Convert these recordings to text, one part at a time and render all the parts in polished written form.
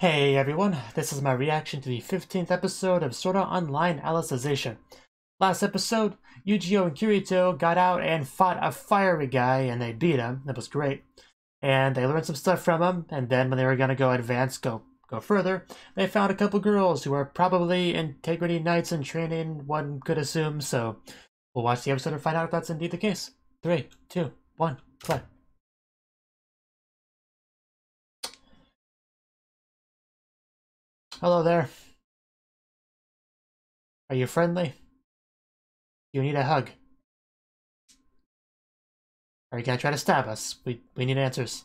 Hey everyone, this is my reaction to the 15th episode of Sword Art Online Alicization. Last episode, Yu-Gi-Oh! And Kirito got out and fought a fiery guy and they beat him. That was great. And they learned some stuff from him, and then when they were gonna go further, they found a couple girls who are probably integrity knights in training, one could assume, so we'll watch the episode and find out if that's indeed the case. 3, 2, 1, play. Hello there. Are you friendly? You need a hug. Are you gonna try to stab us? We need answers.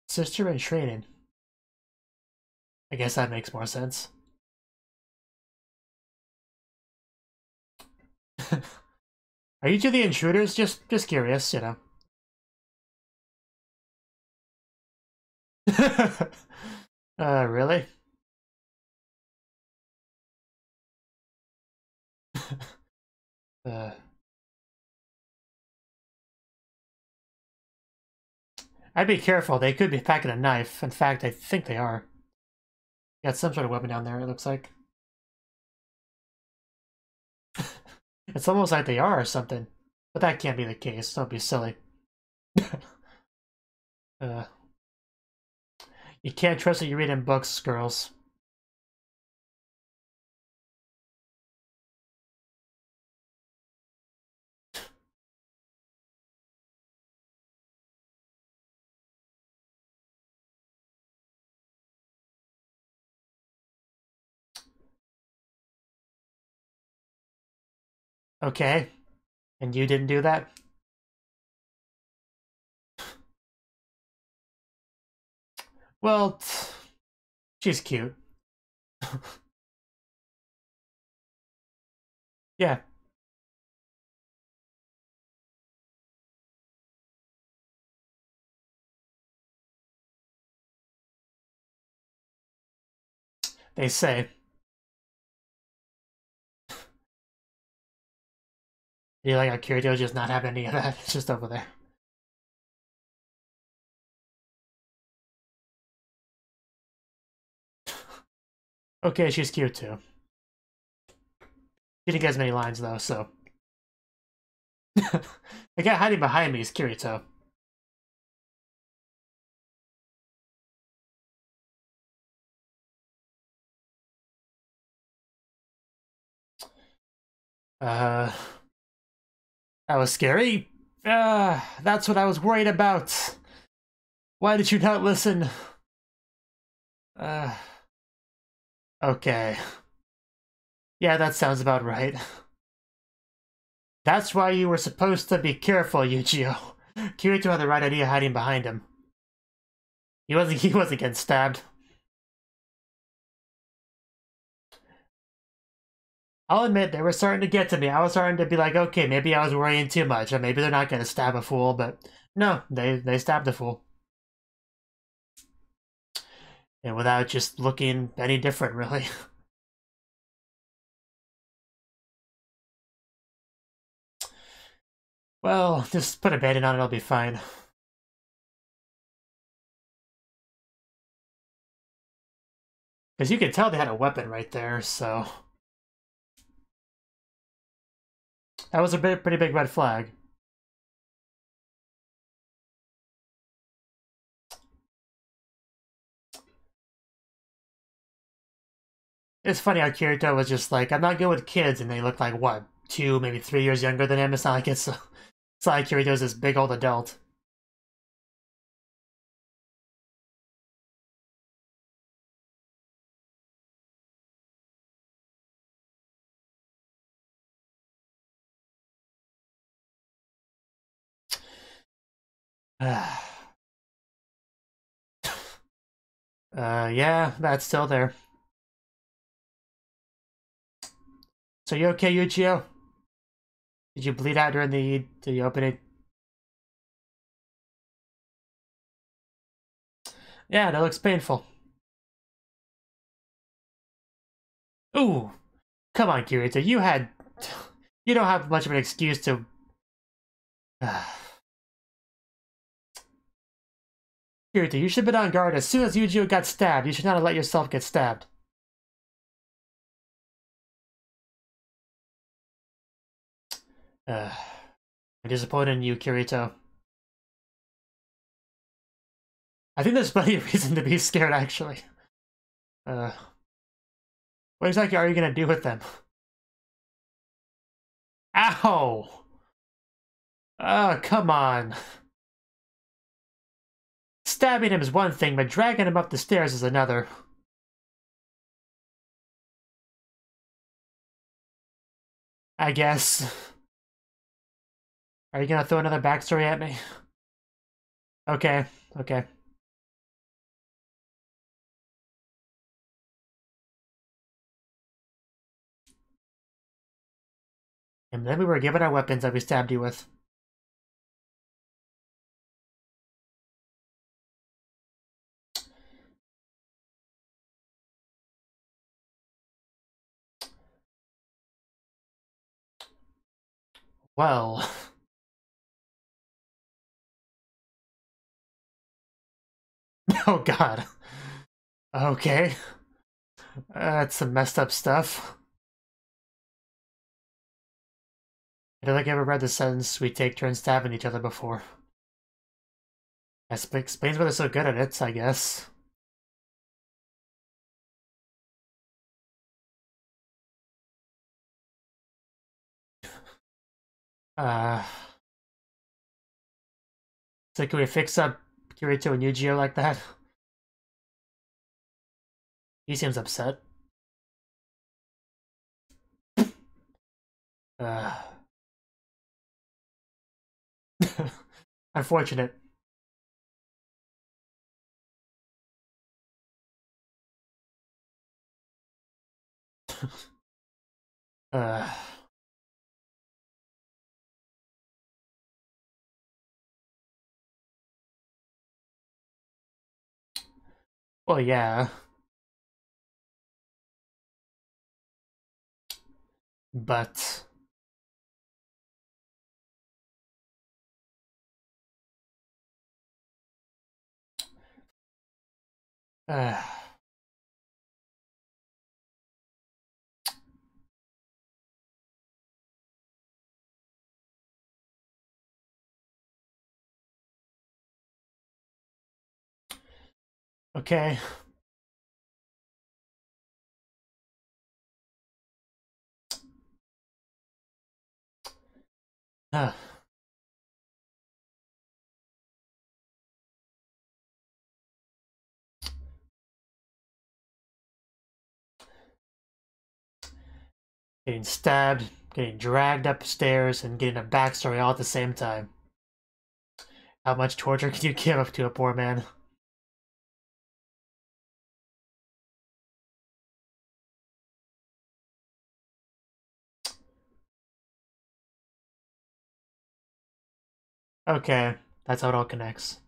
Sister in training. I guess that makes more sense. Are you two the intruders? Just curious, you know. Really? I'd be careful. They could be packing a knife. In fact, I think they are. Got some sort of weapon down there, it looks like. It's almost like they are or something. But that can't be the case. Don't be silly. You can't trust what you read in books, girls. Okay. And you didn't do that? Well, she's cute. Yeah. They say. You like how Kirito just not have any of that? It's just over there. Okay, she's cute too. She didn't get as many lines though, so. The guy hiding behind me is Kirito. That was scary. That's what I was worried about. Why did you not listen? Okay. Yeah, that sounds about right. That's why you were supposed to be careful, Yu-Gi-Oh! Kirito had the right idea hiding behind him. He wasn't getting stabbed. I'll admit, they were starting to get to me. I was starting to be like, okay, maybe I was worrying too much, or maybe they're not going to stab a fool, but no, they stabbed a fool. And without just looking any different, really. Well, just put a band-aid on it, it'll be fine. Because you could tell they had a weapon right there, so... That was a pretty big red flag. It's funny how Kirito was just like, I'm not good with kids, and they look like, what, 2, maybe 3 years younger than him? It's not like it's not like Kirito's this big old adult. Yeah, that's still there. So you okay, Yu-Gi-Oh? Did you bleed out during the opening? Yeah, that looks painful. Ooh, come on, Kirito. You had You don't have much of an excuse to... Kirito, you should have been on guard. As soon as Eugeo got stabbed, you should not have let yourself get stabbed. I'm disappointed in you, Kirito. I think there's plenty of reason to be scared, actually. What exactly are you gonna do with them? Ow! Oh, come on. Stabbing him is one thing, but dragging him up the stairs is another. I guess. Are you gonna throw another backstory at me? Okay, okay. And then we were given our weapons that we stabbed you with. Well... Oh god. Okay. That's some messed up stuff. I don't think I ever read the sentence, we take turns stabbing each other before. That explains why they're so good at it, I guess. So can we fix up Kirito and Eugeo like that? He seems upset. Unfortunate. Well, yeah. But... Okay. Getting stabbed, getting dragged upstairs, and getting a backstory all at the same time. How much torture can you give up to a poor man? Okay, that's how it all connects.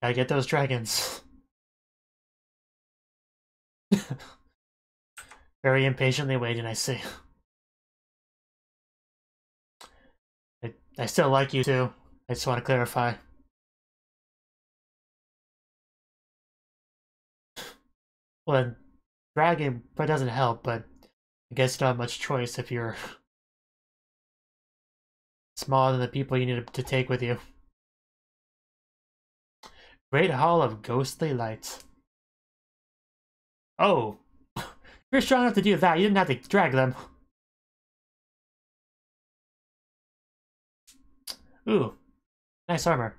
Gotta get those dragons. Very impatiently waiting, I see. I still like you too. I just want to clarify. Well, dragon but doesn't help, but I guess you don't have much choice if you're smaller than the people you need to take with you. Great Hall of Ghostly Light. Oh! You're strong enough to do that, you didn't have to drag them. Ooh, nice armor.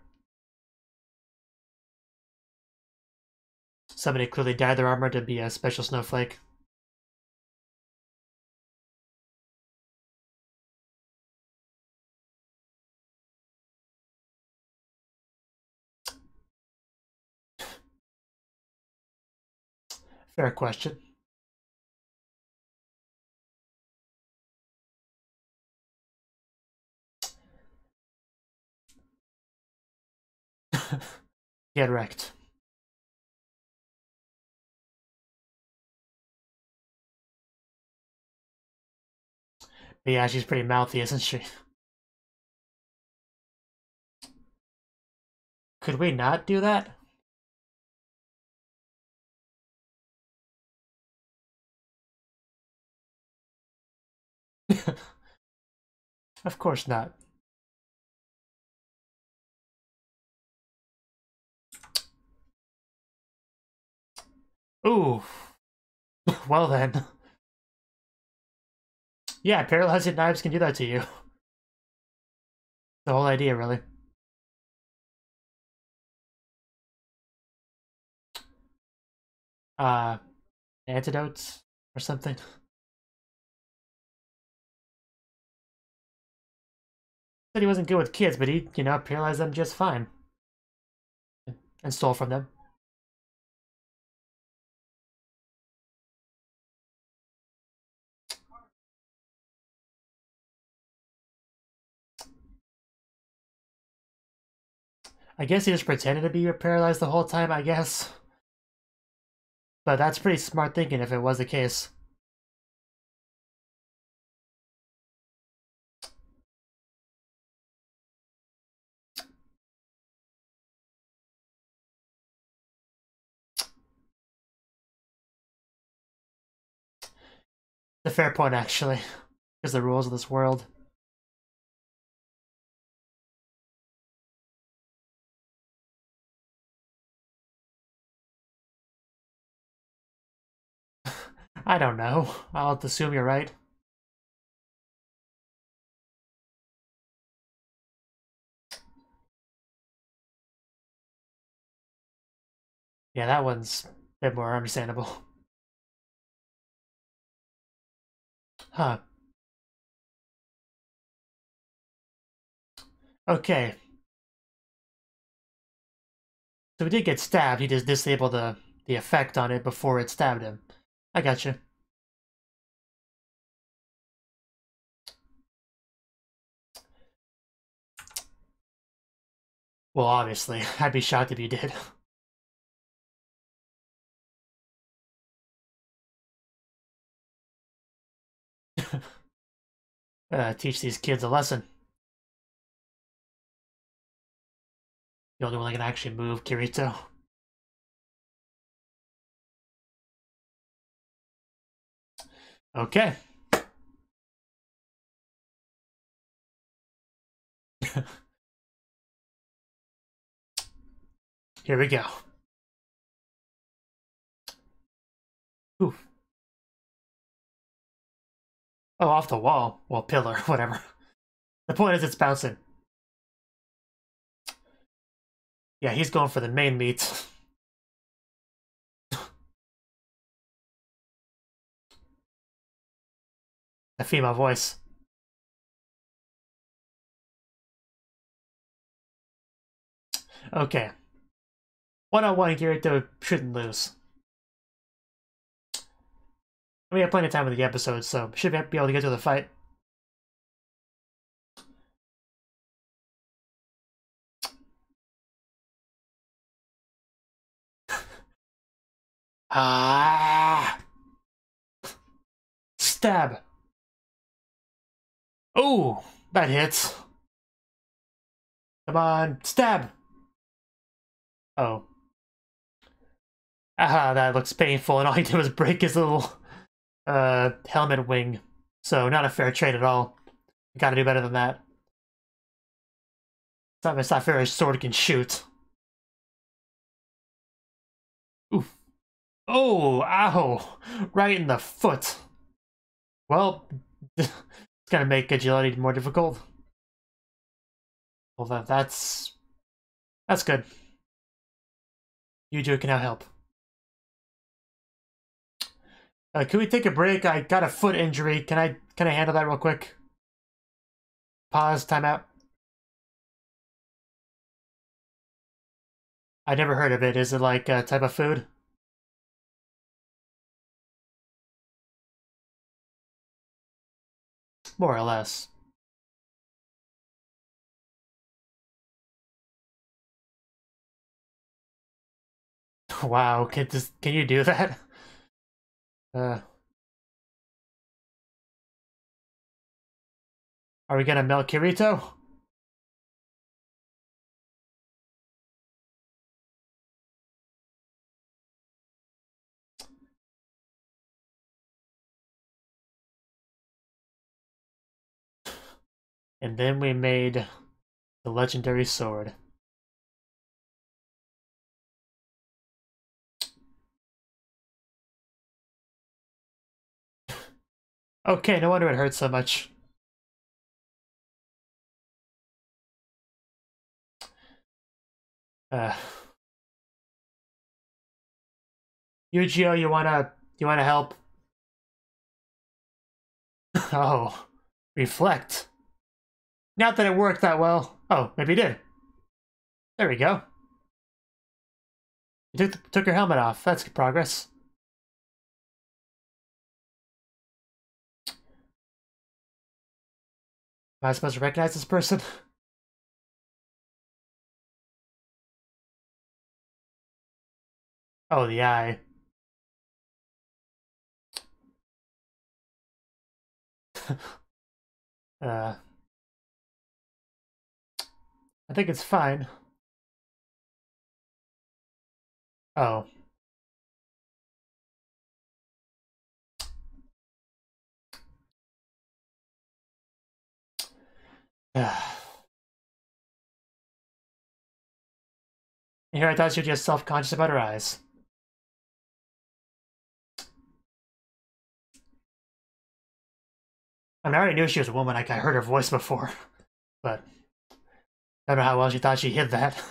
Somebody clearly dyed their armor to be a special snowflake. Fair question. Get wrecked. But yeah, she's pretty mouthy, isn't she? Could we not do that? Of course not. Ooh. Well then. Yeah, paralyzing knives can do that to you. The whole idea, really. Uh, Antidotes or something. Said he wasn't good with kids, but he, paralyzed them just fine. And stole from them. I guess he just pretended to be paralyzed the whole time, I guess. But that's pretty smart thinking if it was the case. It's a fair point, actually. Because the rules of this world. I don't know. I'll assume you're right. Yeah, that one's a bit more understandable. Huh. Okay. So he did get stabbed, he just disabled the effect on it before it stabbed him. I gotcha. Well, obviously. I'd be shocked if you did. Teach these kids a lesson. The only one that can actually move, Kirito. Okay. Here we go. Oof. Oh, off the wall. Well, pillar, whatever. The point is it's bouncing. Yeah, he's going for the main meat. A female voice. Okay. One-on-one, Kirito shouldn't lose. We have plenty of time with the episode, so should be able to get to the fight. Ah! Stab! Oh! That hits. Come on, stab! Oh. Ah, that looks painful, and all he did was break his little helmet wing. So, not a fair trade at all. Gotta do better than that. It's not fair his sword can shoot. Oof. Oh, ow! Right in the foot. Well, it's gonna make agility more difficult. Well, that's good. Yuju can now help. Can we take a break? I got a foot injury. Can I handle that real quick? Pause. Timeout. I never heard of it. Is it like a type of food? More or less. Wow. Can you do that? Uh. Are we gonna melt Kirito? And then we made the legendary sword. Okay, no wonder it hurts so much. Yu-Gi-Oh, you wanna help? Oh, reflect. Not that it worked that well. Oh, maybe it did. There we go. You took your helmet off. That's good progress. Am I supposed to recognize this person? Oh, the eye. I think it's fine. Oh. Here I thought she was just self-conscious about her eyes. I mean, I already knew she was a woman. I heard her voice before. But I don't know how well she thought she hid that.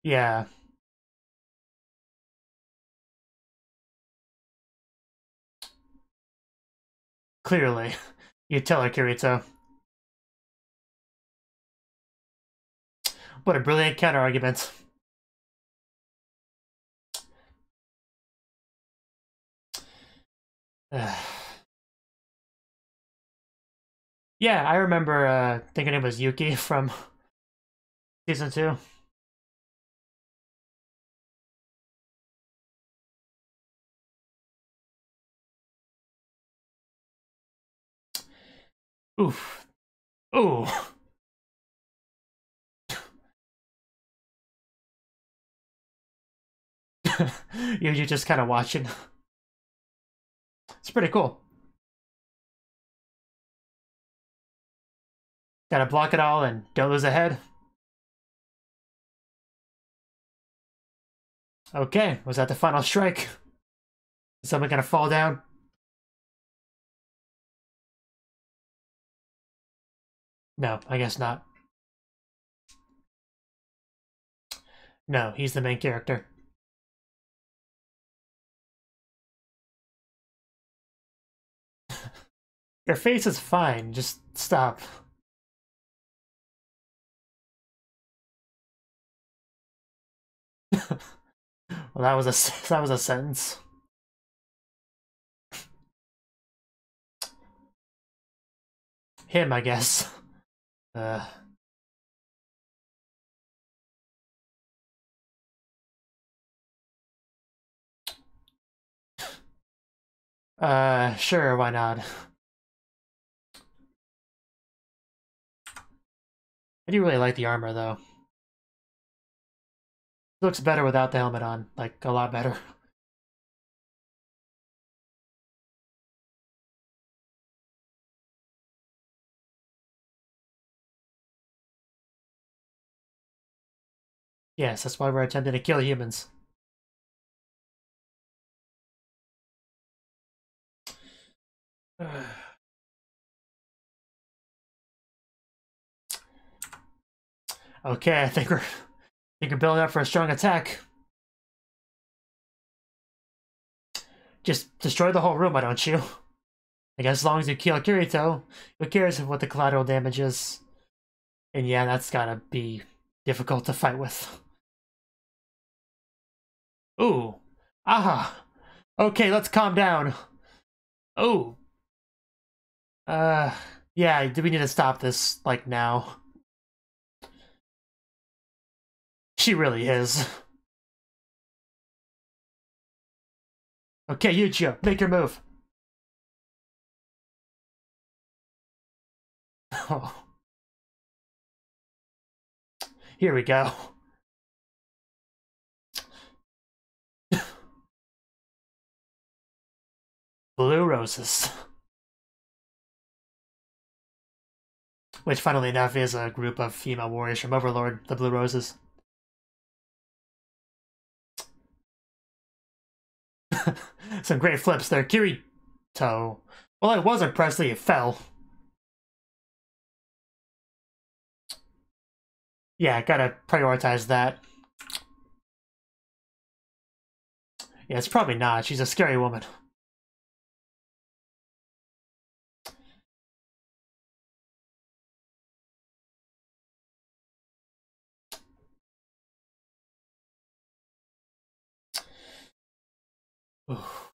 Yeah. Clearly. You tell her, Kirito. What a brilliant counter-argument. Yeah, I remember thinking it was Yuki from season 2. Oof. Ooh. You're just kind of watching. It's pretty cool. Gotta block it all and don't lose a head. Okay, was that the final strike? Is someone gonna fall down? No, I guess not. No, he's the main character. Your face is fine, just stop. Well, that was a sentence. Him, I guess. Sure, why not? I do really like the armor, though. It looks better without the helmet on, like, a lot better. Yes, that's why we're attempting to kill humans. Okay, I think we're building up for a strong attack. Just destroy the whole room, why don't you? I guess as long as you kill Kirito, who cares what the collateral damage is? And yeah, that's gotta be difficult to fight with. Ooh. Aha. Okay, let's calm down. Oh. Yeah, do we need to stop this, like, now? She really is. Okay, Yu-Gi-Oh, make your move. Oh. Here we go. Blue roses. Which, funnily enough, is a group of female warriors from Overlord, the Blue Roses. Some great flips there. Kirito. Well, it wasn't Presley, it fell. Yeah, gotta prioritize that. Yeah, it's probably not. She's a scary woman. Oof.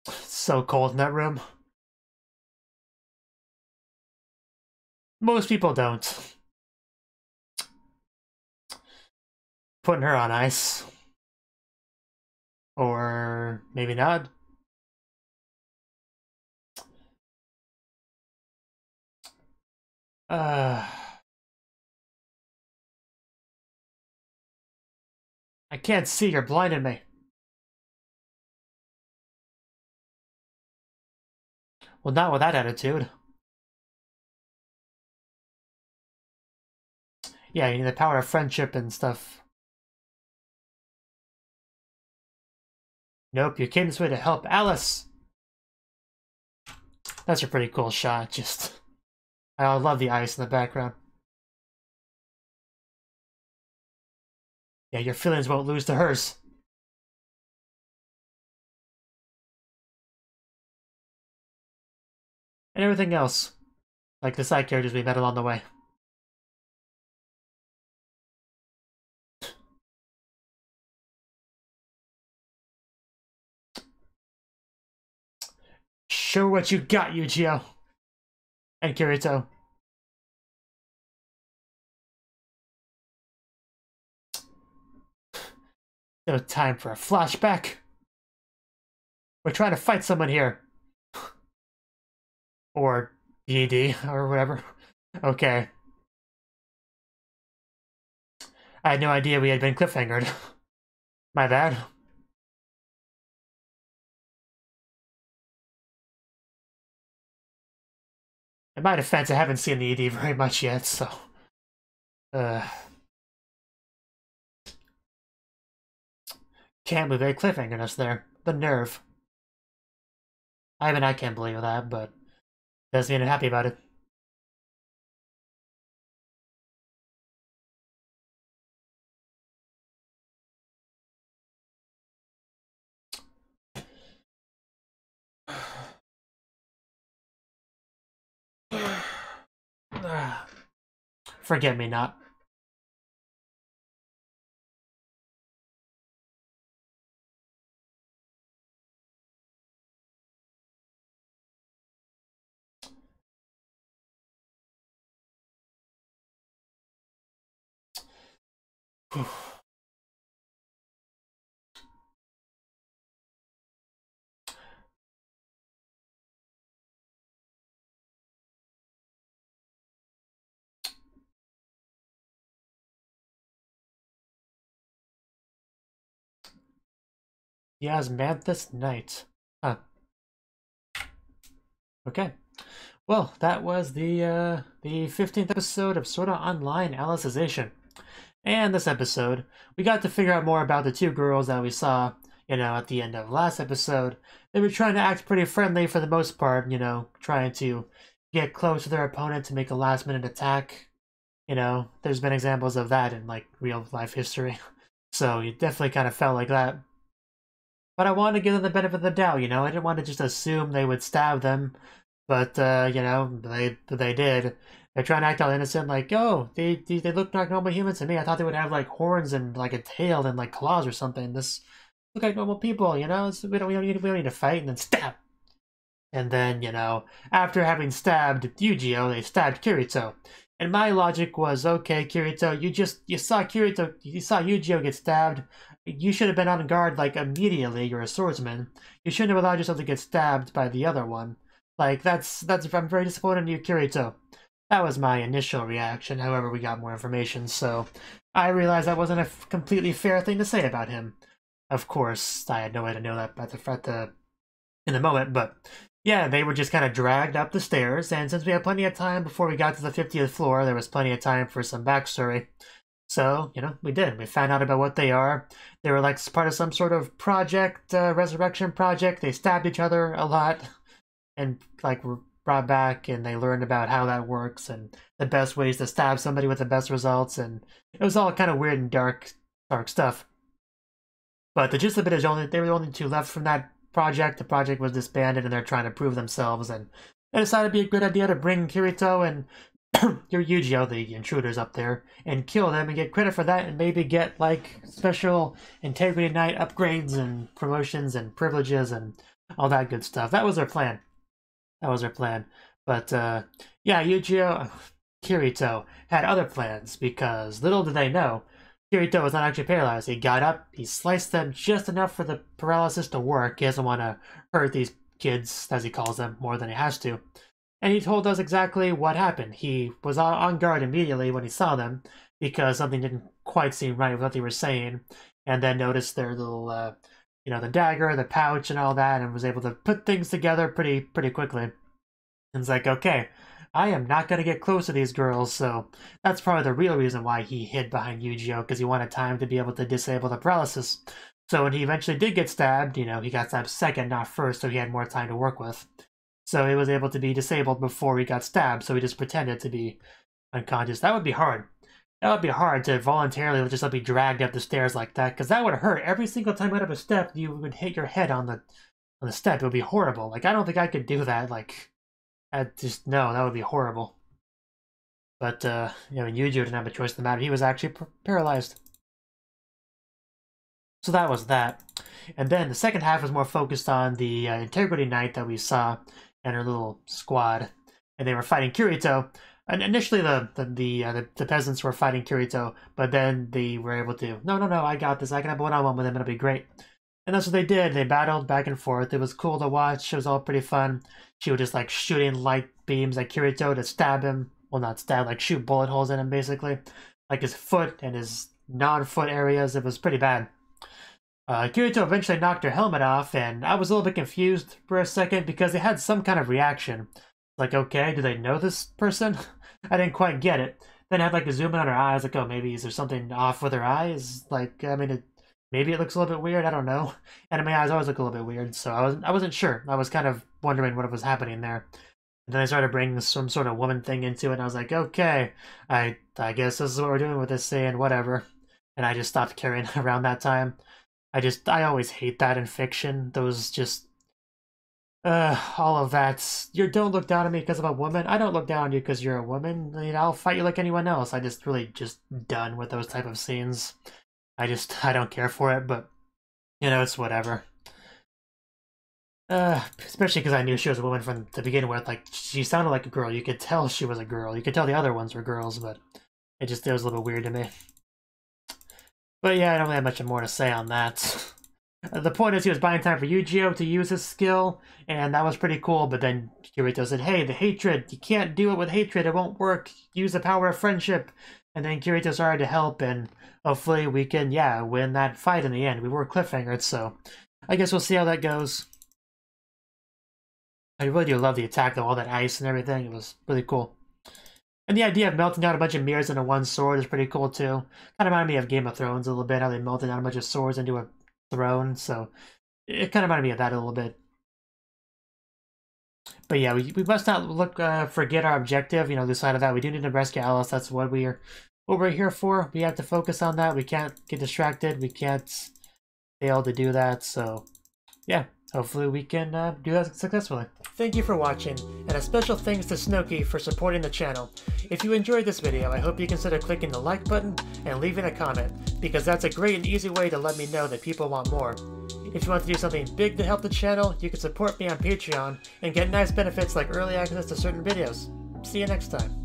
It's so cold in that room. Most people don't. Putting her on ice. Or maybe not. I can't see, you're blinding me. Well, not with that attitude. Yeah, you need the power of friendship and stuff. Nope, you came this way to help Alice. That's a pretty cool shot, just... I love the ice in the background. Yeah, your feelings won't lose to hers. And everything else. Like the side characters we met along the way. Show what you got, Yu-Gi-Oh! And Kirito. No time for a flashback. We're trying to fight someone here. Or ED, or whatever. Okay. I had no idea we had been cliffhangered. My bad. In my defense, I haven't seen the ED very much yet, so... Can't believe they cliffhangered us there. The nerve. I can't believe that, but... doesn't mean I'm happy about it. Forget me not. Manthus Knight. Huh. Okay. Well, that was the 15th episode of Sword Art Online Alicization. And this episode, we got to figure out more about the two girls that we saw, at the end of last episode. They were trying to act pretty friendly for the most part, trying to get close to their opponent to make a last-minute attack. There's been examples of that in, real-life history. So you definitely kind of felt like that. But I wanted to give them the benefit of the doubt, I didn't want to just assume they would stab them. But, they did. They're trying to act all innocent, like, oh, they look like normal humans to me. I thought they would have, horns and, a tail and, claws or something. This look like normal people, So we don't need to fight, and then stab! And then, after having stabbed Yu-Gi-Oh, they stabbed Kirito. And my logic was, okay, Kirito, you saw Yu-Gi-Oh get stabbed. you should have been on guard, like, immediately. You're a swordsman. You shouldn't have allowed yourself to get stabbed by the other one. Like, I'm very disappointed in you, Kirito. That was my initial reaction. However, we got more information, so I realized that wasn't a completely fair thing to say about him. Of course, I had no way to know that in the moment, but yeah, they were just kind of dragged up the stairs, and since we had plenty of time before we got to the 50th floor, there was plenty of time for some backstory. So, you know, we did. We found out about what they are. They were like part of some sort of project, resurrection project. They stabbed each other a lot and like were brought back, and they learned about how that works and the best ways to stab somebody with the best results, and it was all kind of weird and dark stuff. But the gist of it is they were the only two left from that project. The project was disbanded, and they're trying to prove themselves, and they decided it'd be a good idea to bring Kirito and your Yu-Gi-Oh, the intruders, up there and kill them and get credit for that, and maybe get like special Integrity Night upgrades and promotions and privileges and all that good stuff. That was their plan. That was their plan. But yeah, Yu-Gi-Oh, Kirito had other plans, because little did they know, Kirito was not actually paralyzed. He got up, he sliced them just enough for the paralysis to work. He doesn't want to hurt these kids, as he calls them, more than he has to. And he told us exactly what happened. He was on guard immediately when he saw them, because something didn't quite seem right with what they were saying, and then noticed their little, you know, the dagger, the pouch, and all that, and was able to put things together pretty quickly. And it's like, okay, I am not going to get close to these girls, so that's probably the real reason why he hid behind Yu-Gi-Oh, because he wanted time to be able to disable the paralysis. So when he eventually did get stabbed, you know, he got stabbed second, not first, so he had more time to work with. So he was able to be disabled before he got stabbed, so he just pretended to be unconscious. That would be hard. That would be hard to voluntarily just be dragged up the stairs like that, because that would hurt. Every single time you went up a step, you would hit your head on the step. It would be horrible. Like, I don't think I could do that. Like, no, that would be horrible. But, you know, Yuji didn't have a choice in the matter. He was actually paralyzed. So that was that. And then the second half was more focused on the Integrity Knight that we saw and her little squad, and they were fighting Kirito. And initially, the peasants were fighting Kirito, but then they were able to, no, I got this. I can have one-on-one with him. It'll be great. And that's what they did. They battled back and forth. It was cool to watch. It was all pretty fun. She was just like shooting light beams at Kirito to stab him. Well, not stab, like shoot bullet holes in him, basically. Like his foot and his non-foot areas. It was pretty bad. Kirito eventually knocked her helmet off, and I was a little bit confused for a second because they had some kind of reaction. Like, okay, do they know this person? I didn't quite get it. Then I had like a zoom in on her eyes, like, oh, maybe is there something off with her eyes? Like, I mean, maybe it looks a little bit weird. I don't know. And my eyes always look a little bit weird, so I wasn't sure. I was kind of wondering what was happening there. And then I started bringing some sort of woman thing into it, and I was like, okay, I guess this is what we're doing with this scene, whatever. And I just stopped carrying around that time. I always hate that in fiction. Those just, all of that. You don't look down on me because I'm a woman. I don't look down on you because you're a woman. I mean, I'll fight you like anyone else. I just really done with those type of scenes. I don't care for it, but, you know, it's whatever. Especially because I knew she was a woman from to begin with. Like, she sounded like a girl. You could tell she was a girl. You could tell the other ones were girls, but it was a little bit weird to me. But yeah, I don't really have much more to say on that. The point is he was buying time for Yu-Gi-Oh to use his skill, and that was pretty cool, but then Kirito said, hey, the hatred, you can't do it with hatred, it won't work, use the power of friendship. And then Kirito started to help, and hopefully we can, yeah, win that fight in the end. We were cliffhangered, so I guess we'll see how that goes. I really do love the attack, though, all that ice and everything, it was really cool. And the idea of melting down a bunch of mirrors into one sword is pretty cool, too. Kind of reminded me of Game of Thrones a little bit, how they melted down a bunch of swords into a throne, so it kind of reminded me of that a little bit. But yeah, we must not forget our objective, you know, the side of that. We do need to rescue Ellis, that's what we're here for. We have to focus on that. We can't get distracted, we can't fail to do that, so yeah. Hopefully we can do that successfully. Thank you for watching, and a special thanks to Cnouki for supporting the channel. If you enjoyed this video, I hope you consider clicking the like button and leaving a comment, because that's a great and easy way to let me know that people want more. If you want to do something big to help the channel, you can support me on Patreon and get nice benefits like early access to certain videos. See you next time.